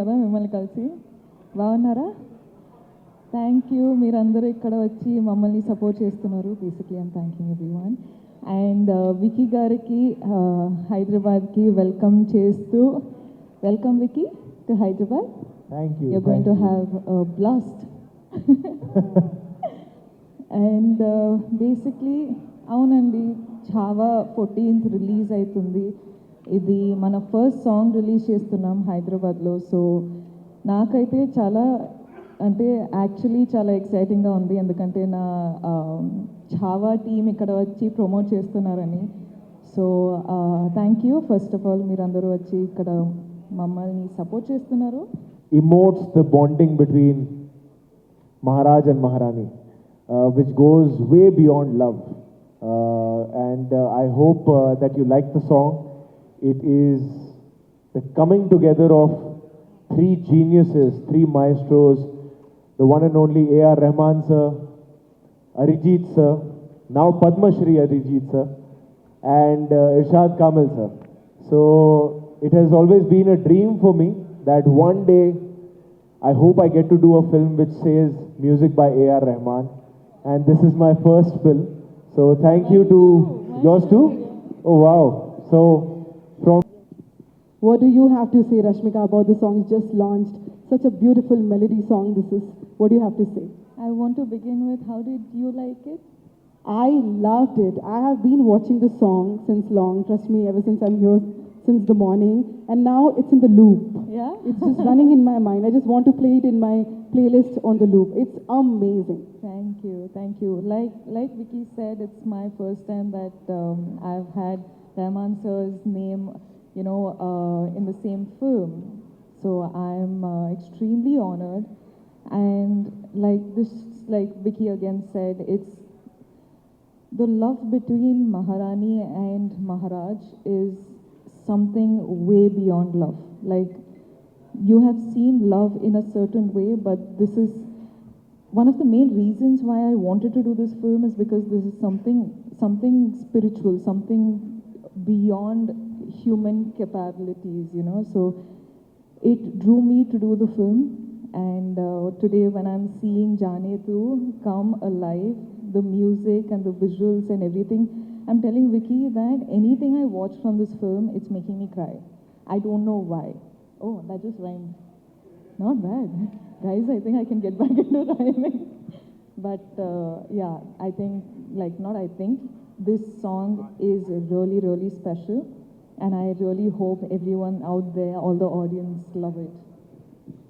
కదా మిమ్మల్ని కలిసి. బాగున్నారా? Thank you. మీరందరూ ఇక్కడ వచ్చి మమ్మల్ని సపోర్ట్ చేస్తున్నారు. Basically I'm thanking everyone. And Vicky గారికి హైదరాబాద్కి వెల్కమ్ చేస్తూ, welcome Vicky to Hyderabad. Thank you. You're going to have a blast. And basically అవునండి, ఛావా 14th రిలీజ్ అవుతుంది. ఇది మన ఫస్ట్ సాంగ్ రిలీజ్ చేస్తున్నాం హైదరాబాద్లో. సో నాకైతే చాలా అంటే యాక్చువల్లీ చాలా ఎక్సైటింగ్గా ఉంది, ఎందుకంటే నా ఛావా టీమ్ ఇక్కడ వచ్చి ప్రమోట్ చేస్తున్నారని. So thank you first of all, మీరందరూ వచ్చి ఇక్కడ మమ్మల్ని సపోర్ట్ చేస్తున్నారు. Emotes the bonding between Maharaj and Maharani, which goes way beyond love. And I hope that you like the song. It is the coming together of three geniuses, three maestros, the one and only A.R. Rahman sir, Arijit sir, now Padma Shri Arijit sir, and Irshad Kamil sir. So it has always been a dream for me that one day I hope I get to do a film which says music by A.R. Rahman, and this is my first film. So thank you to yours too. Oh wow. So from what do you have to say, Rashmika, about the song just launched? Such a beautiful melody song this is. What do you have to say? I want to begin with, how did you like it? I loved it. I have been watching the song since long. Trust me, ever since I'm here since the morning, and now it's in the loop. Yeah? It's just running in my mind. I just want to play it in my playlist on the loop. It's amazing. Thank you, thank you. Like Vicky said, it's my first time that I've had Rahman sir's name, you know, in the same film. So I'm extremely honored. And like Vicky again said, it's the love between Maharani and Maharaj is something way beyond love. Like, you have seen love in a certain way, but this is one of the main reasons why I wanted to do this film, is because this is something spiritual, something beyond human capabilities, you know. So it drew me to do the film. And today when I'm seeing Jaane Tu come alive, the music and the visuals and everything, I'm telling Vicky that anything I watch from this film, it's making me cry. I don't know why. Oh, that just rhymed. Not bad. Guys, I think I can get back into rhyming. But yeah, I think, this song is really, really special. And I really hope everyone out there, all the audience, love it.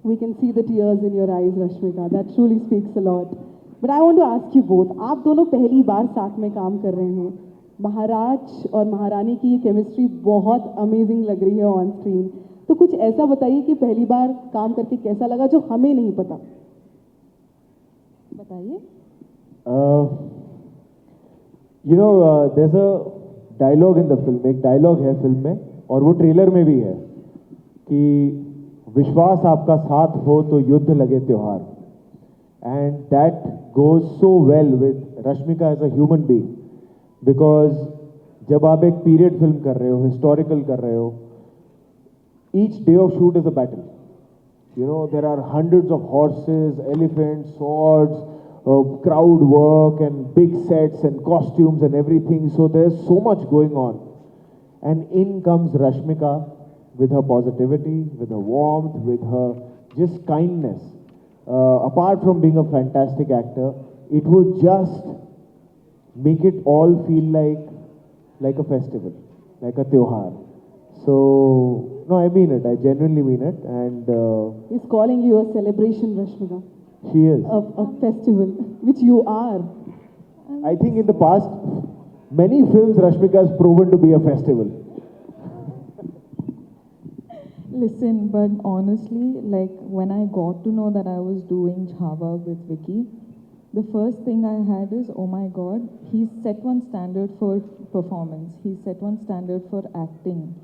We can see the tears in your eyes, Rashmika. That truly speaks a lot. But I want to ask you both. आप दोनों पहली बार साथ में काम कर रहे हैं. महाराज और महारानी की ये केमिस्ट्री बहुत अमेजिंग लग रही है ऑन स्क्रीन. तो कुछ ऐसा बताइए कि पहली बार काम करके कैसा लगा जो हमें नहीं पता. बताइए. You know, there's a dialogue in the film. एक dialogue है फिल्म में, और वो ट्रेलर में भी है कि विश्वास आपका साथ हो तो युद्ध लगे त्योहार. And that goes so well with Rashmika as a human being, because जब आप एक पीरियड फिल्म कर रहे हो, हिस्टोरिकल कर रहे हो, each day of shoot is a battle. You know, there are hundreds of horses, elephants, swords, crowd work and big sets and costumes and everything. So there's so much going on. And in comes Rashmika with her positivity, with her warmth, with her just kindness. Apart from being a fantastic actor, it would just make it all feel like a festival, like a tyohar. So, no, I mean it. I genuinely mean it. And He's calling you a celebration, Rashmika. She is. A festival, which you are. I think in the past, many films Rashmika has proven to be a festival. Listen, but honestly, like when I got to know that I was doing Chhaava with Vicky, the first thing I had is, oh my God, he's set one standard for performance. He's set one standard for acting,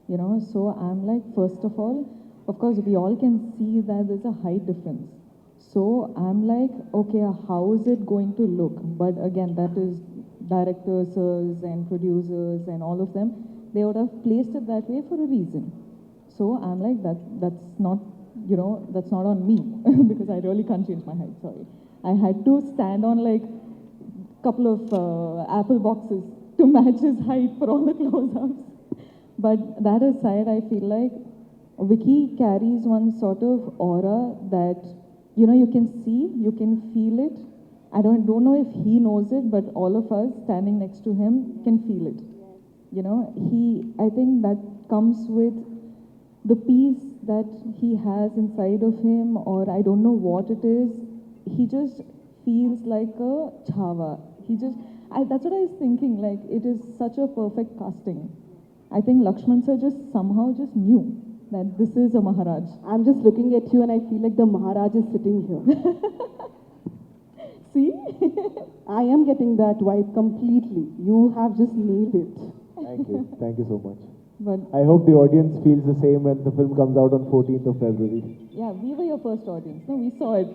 you know. So I'm like, first of all, of course, we all can see that there's a height difference. So I'm like, okay, how is it going to look? But again, that is directors and producers and all of them. They would have placed it that way for a reason. So I'm like, that's not that's not on me because I really can't change my height, sorry. I had to stand on like couple of apple boxes to match his height for all the close-ups. But that aside, I feel like Vicky carries one sort of aura that, you can see, you can feel it. I don't know if he knows it, but all of us standing next to him can feel it. I think that comes with the peace that he has inside of him, or I don't know what it is. He just feels like a Chhaava. That's what I was thinking, like, it is such a perfect casting. I think Laxman sir somehow just knew that this is a Maharaj. I'm just looking at you and I feel like the Maharaj is sitting here. See? I am getting that vibe completely. You have just nailed it. Thank you. Thank you so much. But I hope the audience feels the same when the film comes out on 14th of February. yeah, we were your first audience. No, we saw it.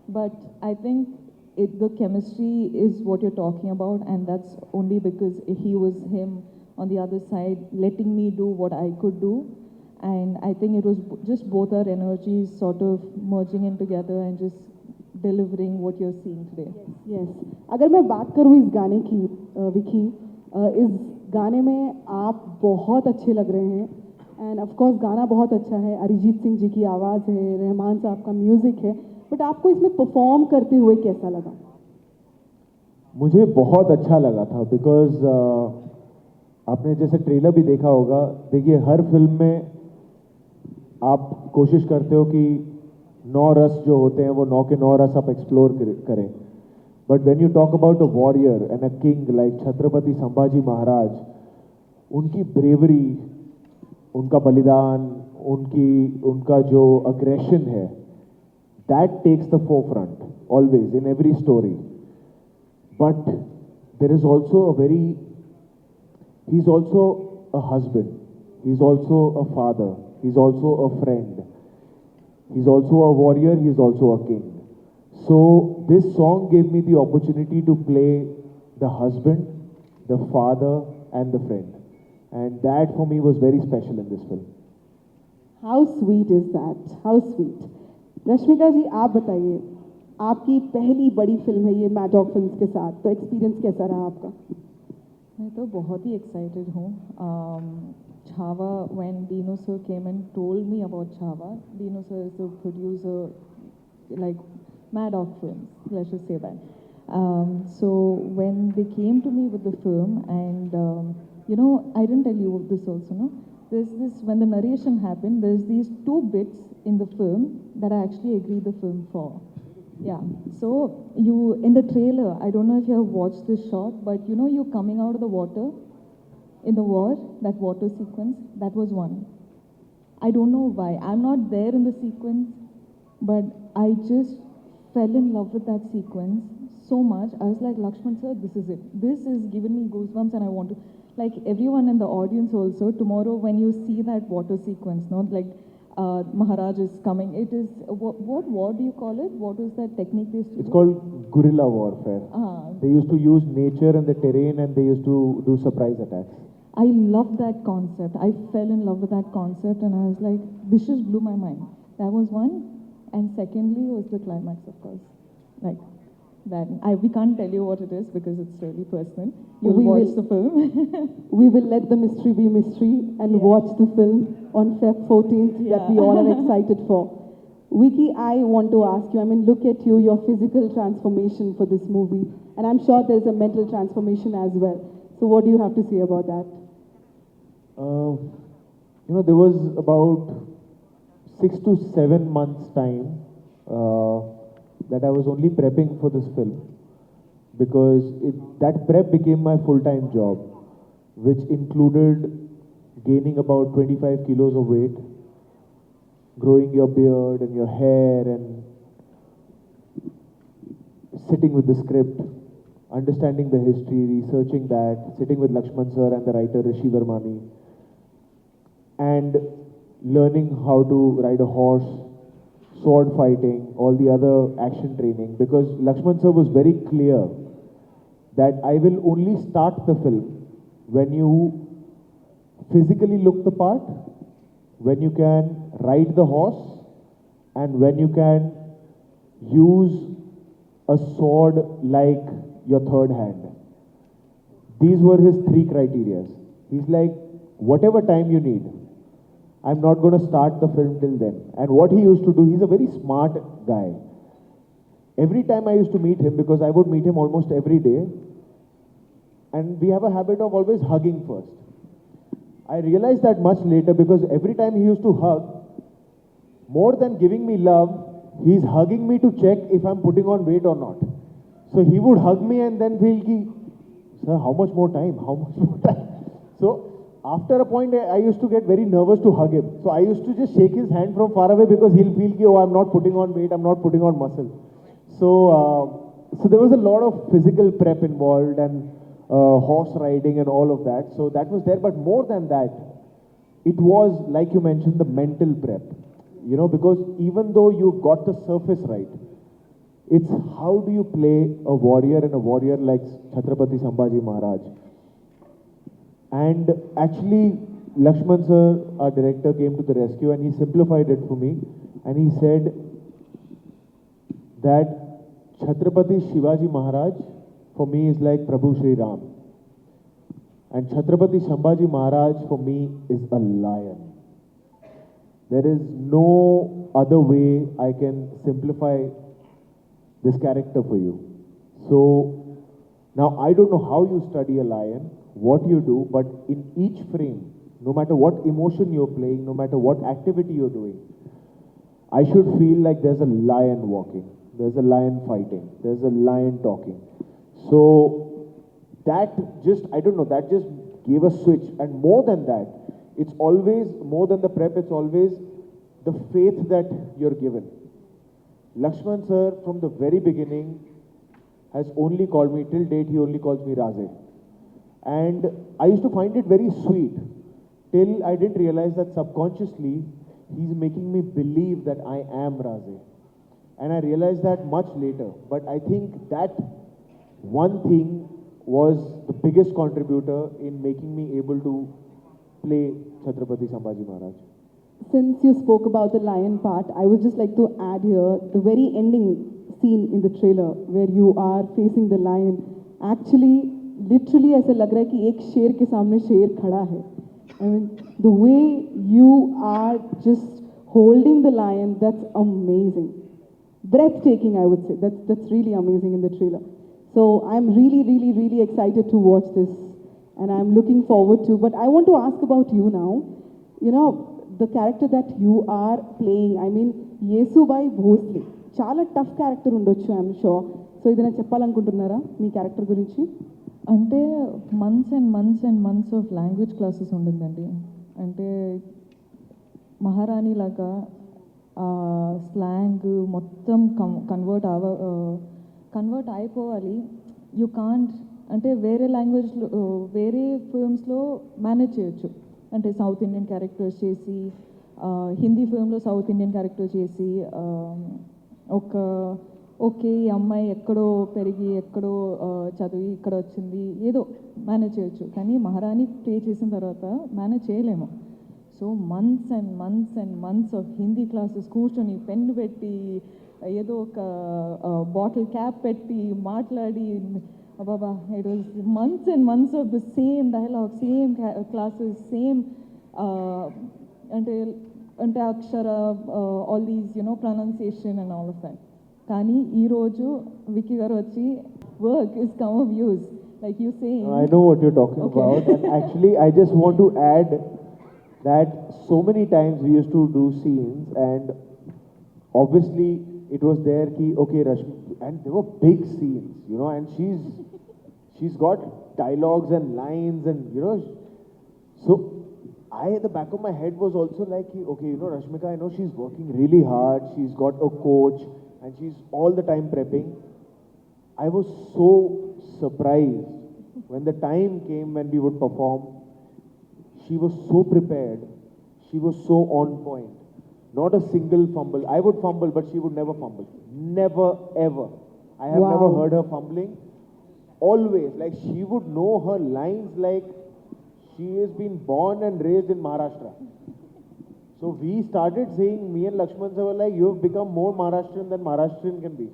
But I think the chemistry is what you're talking about, and that's only because he was him on the other side, letting me do what I could do. And I think it was just both our energies sort of merging in together and just delivering what you're seeing today. Yes. अगर मैं बात करूँ इस गाने की, विकी, इस गाने में आप बहुत अच्छे लग रहे हैं. एंड ऑफ कोर्स गाना बहुत अच्छा है, अरिजीत सिंह जी की आवाज़ है, रहमान साहब का म्यूज़िक है, बट आपको इसमें परफॉर्म करते हुए कैसा लगा? मुझे बहुत अच्छा लगा था बिकॉज आपने जैसे ट्रेलर भी देखा होगा. देखिए, हर फिल्म में आप कोशिश करते हो कि 9 रस जो होते हैं वो 9 के 9 रस आप एक्सप्लोर करें. But when you talk about a warrior and a king like Chhatrapati Sambhaji Maharaj, उनकी ब्रेवरी, उनका बलिदान, उनका जो अग्रेशन है, that takes the forefront always in every story. But there is also he is also a husband, he is also a father, he is also a friend, he is also a warrior, he is also a king. So this song gave me the opportunity to play the husband, the father and the friend, and that for me was very special in this film. How sweet is that? How sweet. Rashmika ji, आप बताइए, आपकी पहली बड़ी film है ये Maddock films के साथ, तो एक्सपीरियंस कैसा रहा आपका? मैं तो बहुत ही एक्साइटेड हूँ. Chhaava, when Dino sir came and told me about Chhaava, Dino sir is the producer, like Maddock films, let's just say that. So when they came to me with the film, and I didn't tell you this also, no? There's this, when the narration happened, there's these 2 bits in the film that I actually agreed the film for. Yeah, so in the trailer, I don't know if you have watched this shot, but you coming out of the water in the war, that water sequence, that was one. I don't know why. I'm not there in the sequence, but I just fell in love with that sequence so much. I was like, Laxman sir, this is it. This is giving me goosebumps, and I want to, like everyone in the audience also, tomorrow when you see that water sequence, not like Maharaj is coming. It is, what war do you call it? What is that technique they used to It's do? called guerrilla warfare. They used to use nature and the terrain, and they used to do surprise attacks. I love that concept. I fell in love with that concept, and I was like, this just blew my mind. That was one. And secondly was the climax, of course. Like that. We can't tell you what it is because it's really personal. You'll watch the film. We will let the mystery be mystery and watch the film on Feb 14th that we all are excited for. Vicky, I want to ask you, I mean, look at you, your physical transformation for this movie. And I'm sure there's a mental transformation as well. So what do you have to say about that? There was about 6 to 7 months time that I was only prepping for this film, because that prep became my full-time job, which included gaining about 25 kilos of weight, growing your beard and your hair, and sitting with the script, understanding the history, researching that, sitting with Laxman sir and the writer Rishi Vermani, and learning how to ride a horse, sword fighting, all the other action training, because Laxman sir was very clear that I will only start the film when you physically look the part when you can ride the horse and when you can use a sword like your third hand. These were his three criteria. He's like, whatever time you need, I'm not going to start the film till then. And what he used to do, he's a very smart guy. Every time I used to meet him, because I would meet him almost every day, and we have a habit of always hugging first. I realized that much later because every time he used to hug, more than giving me love, he's hugging me to check if I'm putting on weight or not. So he would hug me and then feel ki, sir, how much more time? How much more time? So after a point, I used to get very nervous to hug him. So I used to just shake his hand from far away because he'll feel ki, oh, I'm not putting on weight, I'm not putting on muscle. So there was a lot of physical prep involved and horse riding and all of that. So that was there. But more than that, it was, like you mentioned, the mental prep. You know, because even though you got the surface right, it's how do you play a warrior and a warrior like Chhatrapati Sambhaji Maharaj. And actually, Laxman sir, our director, came to the rescue and he simplified it for me. And he said that Chhatrapati Shivaji Maharaj for me is like Prabhu Shri Ram. And Chhatrapati Sambhaji Maharaj for me is a lion. There is no other way I can simplify this character for you. So now I don't know how you study a lion, what you do, but in each frame, no matter what emotion you're playing, no matter what activity you're doing, I should feel like there's a lion walking, there's a lion fighting, there's a lion talking. So that just, I don't know, that just gave a switch. And more than that, it's always, more than the prep, it's always the faith that you're given. Laxman sir, from the very beginning, has only called me, till date, he only calls me Raze. And I used to find it very sweet, till I didn't realize that subconsciously, he's making me believe that I am Raze. And I realized that much later. But I think that one thing was the biggest contributor in making me able to play Chhatrapati Sambhaji Maharaj. Since you spoke about the lion part, I would just like to add here the very ending scene in the trailer where you are facing the lion. Actually, literally ऐसा लग रहा है कि एक शेर के सामने शेर खड़ा है. I mean, the way you are just holding the lion, that's amazing. Breathtaking, I would say. That's really amazing in the trailer. So I'm really, really, really excited to watch this. And I'm looking forward to. But I want to ask about you now. You know, the character that you are playing, I mean, Yesubai Bhosle. Chala tough character undochu, I'm sure. So idana cheppalanukuntunnara mee character gurinchi? అంటే months and months and months of language classes ఉండిందండి. అంటే మహారాణి లాగా slang మొత్తం convert అయిపోవాలి. You can't అంటే వేరే లాంగ్వేజ్లో వేరే ఫిల్మ్స్లో మేనేజ్ చేయొచ్చు. అంటే సౌత్ ఇండియన్ క్యారెక్టర్స్ చేసి హిందీ ఫిల్మ్లో సౌత్ ఇండియన్ క్యారెక్టర్ చేసి ఓకే ఈ అమ్మాయి ఎక్కడో పెరిగి ఎక్కడో చదివి ఇక్కడ వచ్చింది ఏదో మేనేజ్ చేయొచ్చు. కానీ మహారాణి ప్లే చేసిన తర్వాత మేనేజ్ చేయలేము. So months and months and months of Hindi classes కూర్చొని పెన్ను పెట్టి ఏదో ఒక బాటిల్ క్యాప్ పెట్టి మాట్లాడి బాబా it was months and months of the same dialogue, same classes, same అంటే అంటే అక్షర all these pronunciation and all of that. కానీ ఈరోజు విక్కీ గారు వచ్చి work is come of use like you say. I know what you're talking about. And actually, I just want to add that so many times we used to do scenes and obviously it was there ki okay Rashmika, and there were big scenes, and she's got dialogues and lines and so I at the back of my head was also like okay Rashmika, I know she's working really hard, she's got a coach and she's all the time prepping. I was so surprised when the time came when we would perform. She was so prepared. She was so on point. Not a single fumble. I would fumble, but she would never fumble. Never, ever. I have never heard her fumbling. Always. Like, she would know her lines like she has been born and raised in Maharashtra. So we started saying, me and Laxman sir were like, you have become more Maharashtrian than Maharashtrian can be.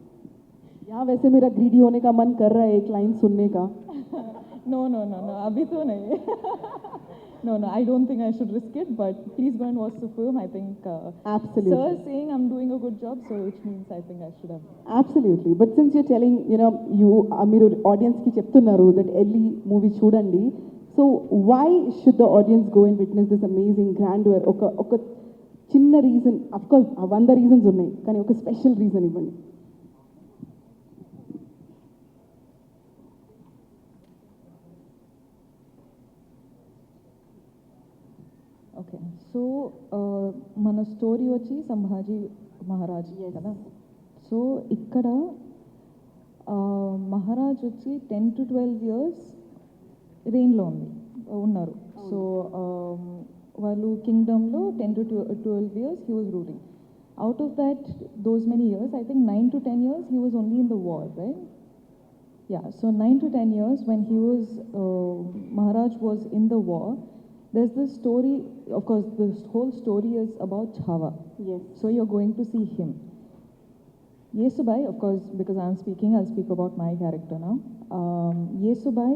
यहाँ वैसे मेरा greedy होने का मन कर रहा है एक लाइन सुनने का. No, no, no, no. Abhi to nahi. No, no. I don't think I should risk it. But please go and watch the film. I think Absolutely. sir is saying I'm doing a good job, so which means I think I should have. Absolutely. But since you're telling, you మీరు audience కి చెప్తున్నారు that early movie చూడండి. So why should the audience go and witness this amazing grandeur? ఒక చిన్న reason, of course 100 reasons ఉన్నాయి, కానీ ఒక special reason ఇవ్వండి. ఓకే సో మన స్టోరీ వచ్చి సంభాజీ మహారాజ్ కదా. సో ఇక్కడ మహారాజ్ వచ్చి 10 to 12 years రెయిన్లో ఉన్నారు. సో వాళ్ళు కింగ్డమ్లో 10 to 12 years he was ruling. Out of that, those many years, I think 9 to 10 years he was only in the war, right? Yeah, so 9 to 10 years when he was, Maharaj was in the war, there's this story, of course, this whole story is about Chhaava. Yes. So you're going to see him. Yesubai, of course, because I'm speaking, I'll speak about my character now. Yesubai,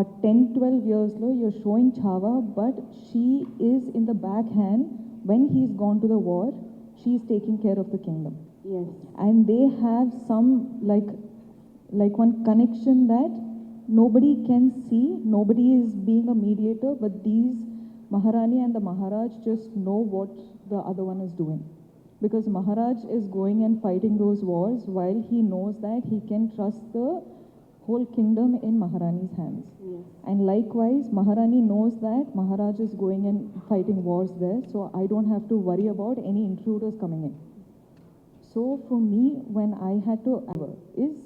at 10-12 years low, you're showing Chhaava, but she is in the backhand. When he's gone to the war, she's taking care of the kingdom. Yes. And they have some, like one connection that nobody can see, nobody is being a mediator, but these Maharani and the Maharaj just know what the other one is doing. Because Maharaj is going and fighting those wars while he knows that he can trust the whole kingdom in Maharani's hands. Yes. And likewise, Maharani knows that Maharaj is going and fighting wars there, so I don't have to worry about any intruders coming in. So for me, when I had to is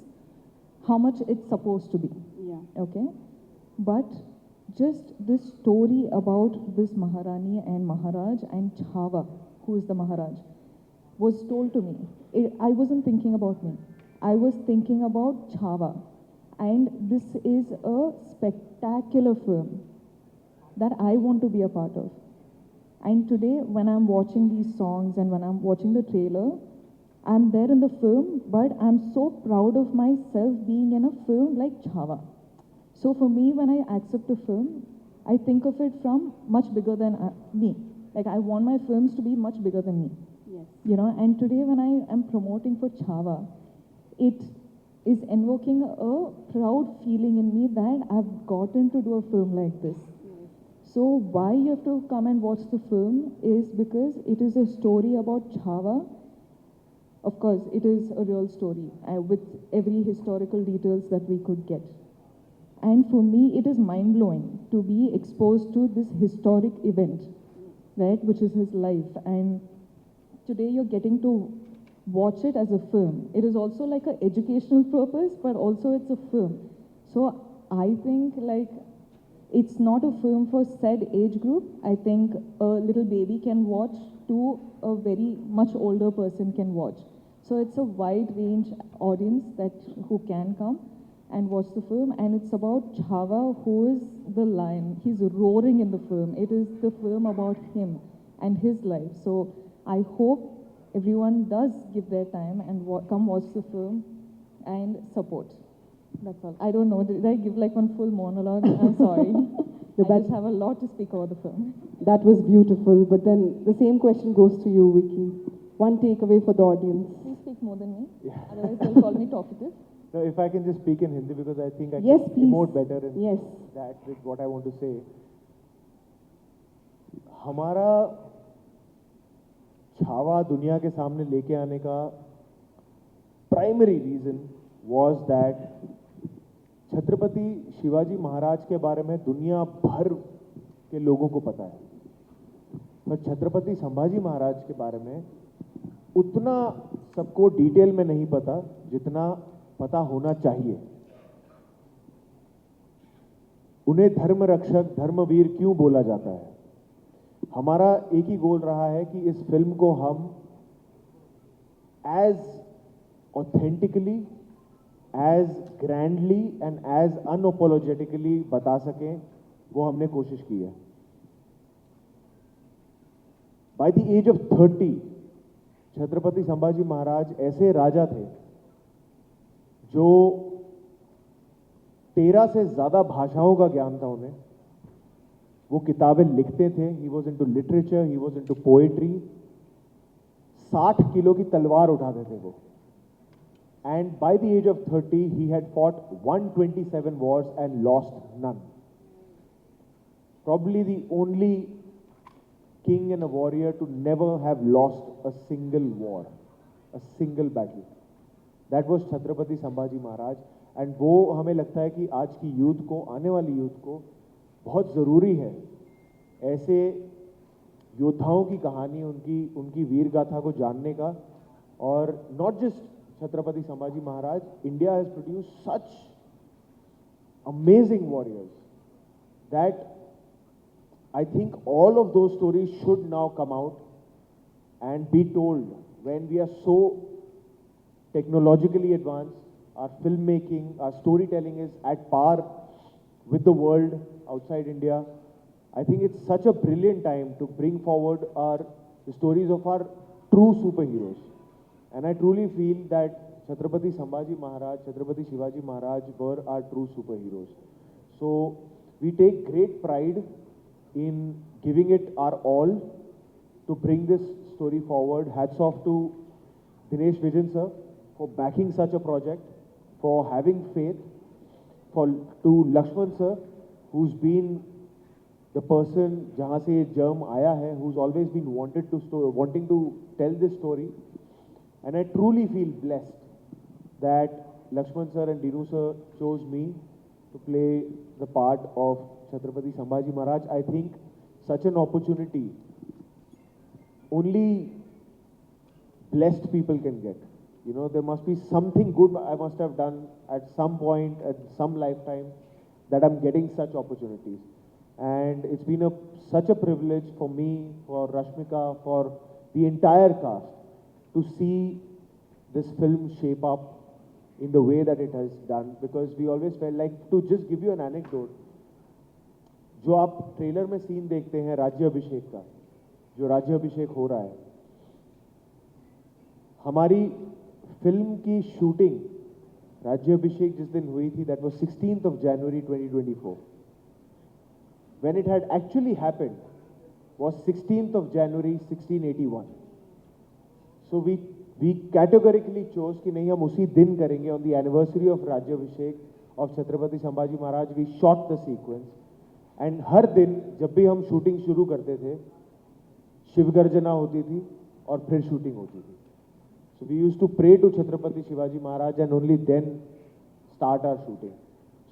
how much it's supposed to be. Yeah. Okay, but just this story about this Maharani and Maharaj and Chhaava, who is the Maharaj, was told to me. I wasn't thinking about me. I was thinking about Chhaava. And this is a spectacular film that I want to be a part of. And today, when I'm watching these songs and when I'm watching the trailer, I'm there in the film, but I'm so proud of myself being in a film like Chhaava. So for me, when I accept a film, I think of it from much bigger than me. Like I want my films to be much bigger than me. Yes. And today when I am promoting for Chhaava, it is invoking a proud feeling in me that I've gotten to do a film like this. Yes. So why you have to come and watch the film is because it is a story about Chhaava. Of course, it is a real story with every historical details that we could get. And for me, it is mind-blowing to be exposed to this historic event, right, which is his life. And today you're getting to watch it as a film. It is also like an educational purpose, but also it's a film. So I think like it's not a film for said age group. I think a little baby can watch to a very much older person can watch. So it's a wide range audience who can come and watch the film. And it's about Chhaava, who is the lion. He's roaring in the film. It is the film about him and his life. So I hope everyone does give their time and come watch the film and support. That's all. I don't know, did I give like one full monologue? I'm sorry. I just have a lot to speak about the film. That was beautiful, but then the same question goes to you, Vicky. One takeaway for the audience. Please speak more than me. Otherwise they'll call me talkative. No, if I can just speak in Hindi because I think I Yes, can please. emote better in Yes. that with what I want to say. हमारा छावा दुनिया के सामने लेके आने का primary reason was that Chhatrapati Shivaji Maharaj के बारे में दुनिया भर के लोगों को पता है, पर छत्रपति संभाजी महाराज के बारे में उतना सबको डिटेल में नहीं पता जितना पता होना चाहिए. उन्हें धर्म रक्षक, धर्मवीर क्यों बोला जाता है? हमारा एक ही गोल रहा है कि इस फिल्म को हम as authentically, as grandly and as unapologetically बता सकें, वो हमने कोशिश की है. By the age of 30, Chhatrapati Sambhaji महाराज ऐसे राजा थे जो 13 से ज्यादा भाषाओं का ज्ञान था उन्हें. वो किताबें लिखते थे. He was into literature, he was into poetry. 60 kilo की तलवार उठाते थे वो. And by the age of 30, he had fought 127 wars and lost none. Probably the only king and a warrior to never have lost a single war, a single battle. That was Chhatrapati Sambhaji Maharaj. And वो हमें लगता है कि आज की youth को, आने वाली यूथ को बहुत ज़रूरी है ऐसे योद्धाओं की कहानी, उनकी वीर गाथा को जानने का. और not just Chhatrapati Sambhaji Maharaj, India has produced such amazing warriors that I think all of those stories should now come out and be told. When we are so technologically advanced, our filmmaking, our storytelling is at par with the world outside India. I think it's such a brilliant time to bring forward the stories of our true superheroes. And I truly feel that Chhatrapati Sambhaji Maharaj, Chhatrapati Shivaji Maharaj were our true superheroes. So we take great pride in giving it our all to bring this story forward. Hats off to Dinesh, Vijan sir for backing such a project, for having faith, to Laxman sir, who's been the person jahan se germ aaya hai, who's always been wanting to tell this story. And I truly feel blessed that Laxman sir and Dinu sir chose me to play the part of Chhatrapati Sambhaji Maharaj. I think such an opportunity only blessed people can get. You know, there must be something good I must have done at some point, at some lifetime, that I'm getting such opportunities. And it's been such a privilege for me, for Rashmika, for the entire cast to see this film shape up in the way that it has done, because we always felt like, to just give you an anecdote, जो आप trailer में scene देखते हैं राज्याभिषेक का, जो राज्याभिषेक हो रहा है, हमारी फिल्म की शूटिंग राज्याभिषेक जिस दिन हुई थी, that was 16th of January 2024. When it had actually happened was 16th of January 1681. So we categorically chose कि नहीं, हम उसी दिन करेंगे. On the anniversary of राज्याभिषेक of Chhatrapati Sambhaji Maharaj, we shot the sequence. And हर दिन जब भी हम शूटिंग शुरू करते थे, शिव गर्जना होती थी और फिर शूटिंग होती थी. So we used to pray to Chhatrapati Shivaji Maharaj and only then start our shooting.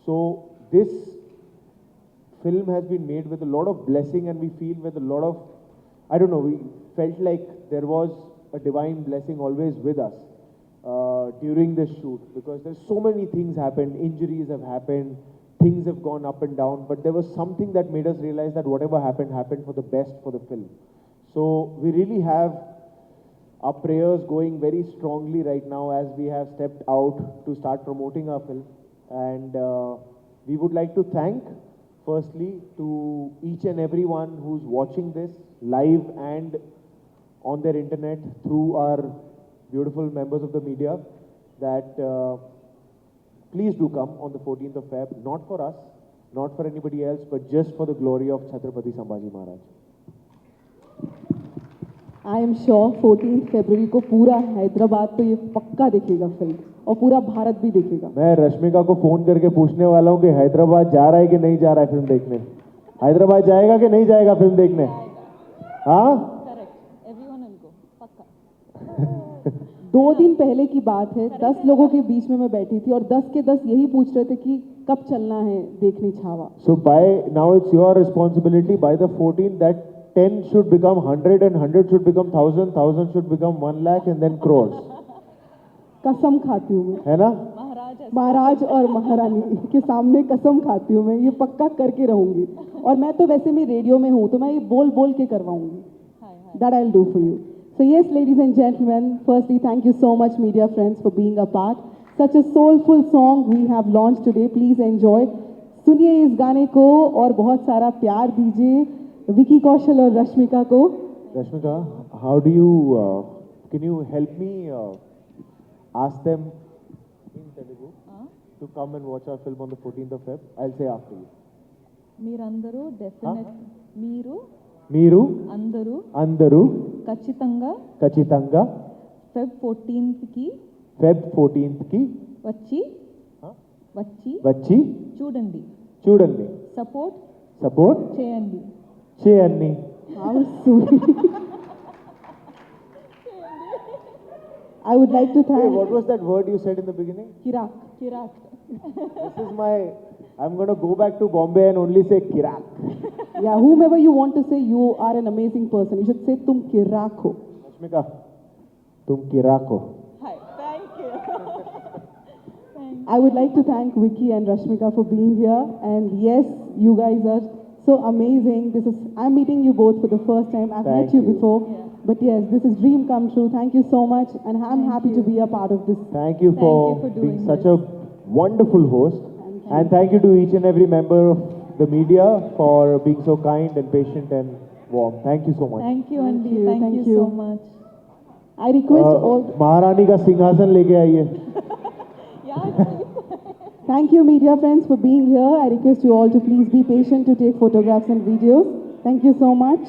So this film has been made with a lot of blessing, and we feel with a lot of, I don't know, we felt like there was a divine blessing always with us during this shoot, because there's so many things happened, injuries have happened, things have gone up and down, but there was something that made us realize that whatever happened, happened for the best for the film. So we really have our prayers going very strongly right now as we have stepped out to start promoting our film. And we would like to thank, firstly, to each and everyone who's watching this live and on their internet through our beautiful members of the media, that please do come on the 14th of Feb, not for us, not for anybody else, but just for the glory of Chhatrapati Sambhaji Maharaj. I am sure 14 फरवरी को पूरा हैदराबाद तो ये पक्का देखेगा film, और पूरा भारत भी देखेगा. मैं रश्मिका को फोन करके पूछने वाला हूँ कि हैदराबाद जा रहा है कि नहीं जा रहा है फिल्म देखने. हैदराबाद जाएगा कि नहीं जाएगा फिल्म देखने? हाँ, करेक्ट, एवरीवन विल गो, पक्का. 2 दिन पहले की बात है, 10 लोगों के बीच में मैं बैठी थी और 10 के 10 यही पूछ रहे थे कि कब चलना है देखने Chhaava. So by now it's your responsibility. By the 14th, that 10 should become 100 and 100 should become 1000, 1000 should become 1 lakh and then crores. कसम खाती हूँ मैं, है ना? महाराज और महारानी के सामने कसम खाती हूँ मैं, ये पक्का करके रहूंगी. और मैं तो वैसे भी रेडियो में हूँ, तो मैं ये बोल बोल के करवाऊंगी. That I'll do for you. So yes, ladies and gentlemen, firstly, thank you so much, media friends, for being a part. Such a soulful song we have launched today. Please enjoy. सुनिए इस गाने को और बहुत सारा प्यार दीजिए विकी कौशल और रश्मिका को. Rashmika, how do you, can you help me ask them in Telugu to come and watch our film on the 14th of Feb? I'll say after you. మీరందరూ డెఫినెట్ మీరు అందరూ ఖచ్చితంగా ఫెబ్ 14th కి వచ్చి చూడండి సపోర్ట్ చేయండి. How sweet. I would like to Hey, thank what was that word you said in the beginning? Kirak. This is my, I'm going to go back to Bombay and only say Kirak. Yeah, whomever you want to say, you are an amazing person. You should say tum kirak ho. Rashmika, tum Kirak ho. Hi, thank you. I would like to thank Vicky and Rashmika for being here. And yes, you guys are so amazing. I'm meeting you both for the first time. I've met you before. Yeah. But yes, this is dream come true. Thank you so much. And I'm happy to be a part of this. Thank you for being such a wonderful host. And thank you to each and every member of the media for being so kind and patient and warm. Thank you so much. Thank you, Andy. Thank you so much. I request all... Maharani ka singhasan leke aiye. Thank you, media friends, for being here. I request you all to please be patient to take photographs and videos. Thank you so much.